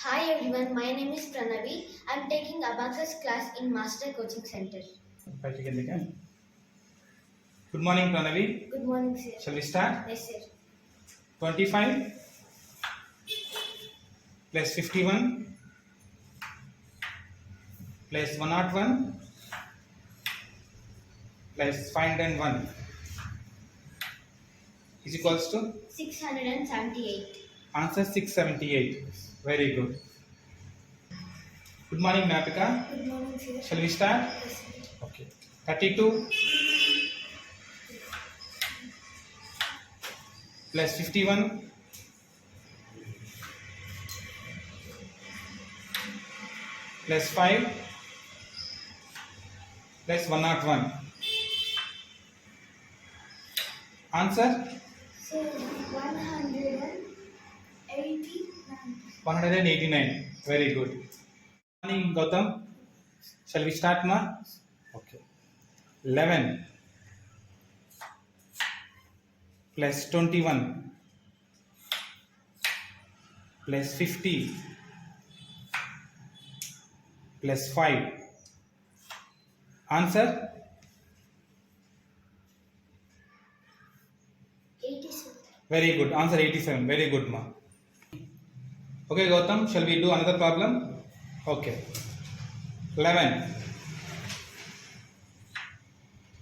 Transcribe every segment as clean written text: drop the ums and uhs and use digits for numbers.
Hi everyone, my name is Pranavi. I am taking Abacus class in Master Coaching Center. Good morning, Pranavi. Good morning, sir. Shall we start? Yes, sir. 25 plus 51 plus 101 plus 501 is equals to 678. answer 678. Very good. Good morning, Napika. Good morning, sir. Shall we start? Yes, sir. Okay. 32 plus 51 plus 5 plus 101. Answer So 189. 189. Very good. Good morning, Gautam. Shall we start, ma? Okay. 11 plus 21 plus 50 plus 5. Answer 87. very good. Answer 87. Very good, ma. Okay, Gautam, shall we do another problem? Okay. 11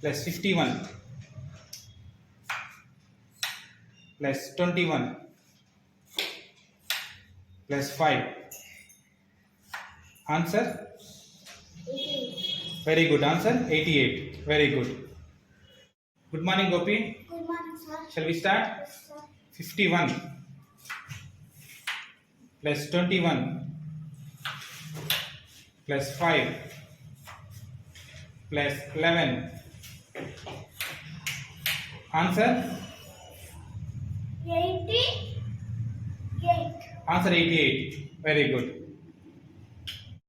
plus 51 plus 21 plus 5. Answer 88. very good. Answer 88. Very good. Good morning, Gopi. Good morning, sir. Shall we start? Yes, sir. 51 plus 21 plus 5 plus 11. Answer 88. answer 88. Very good.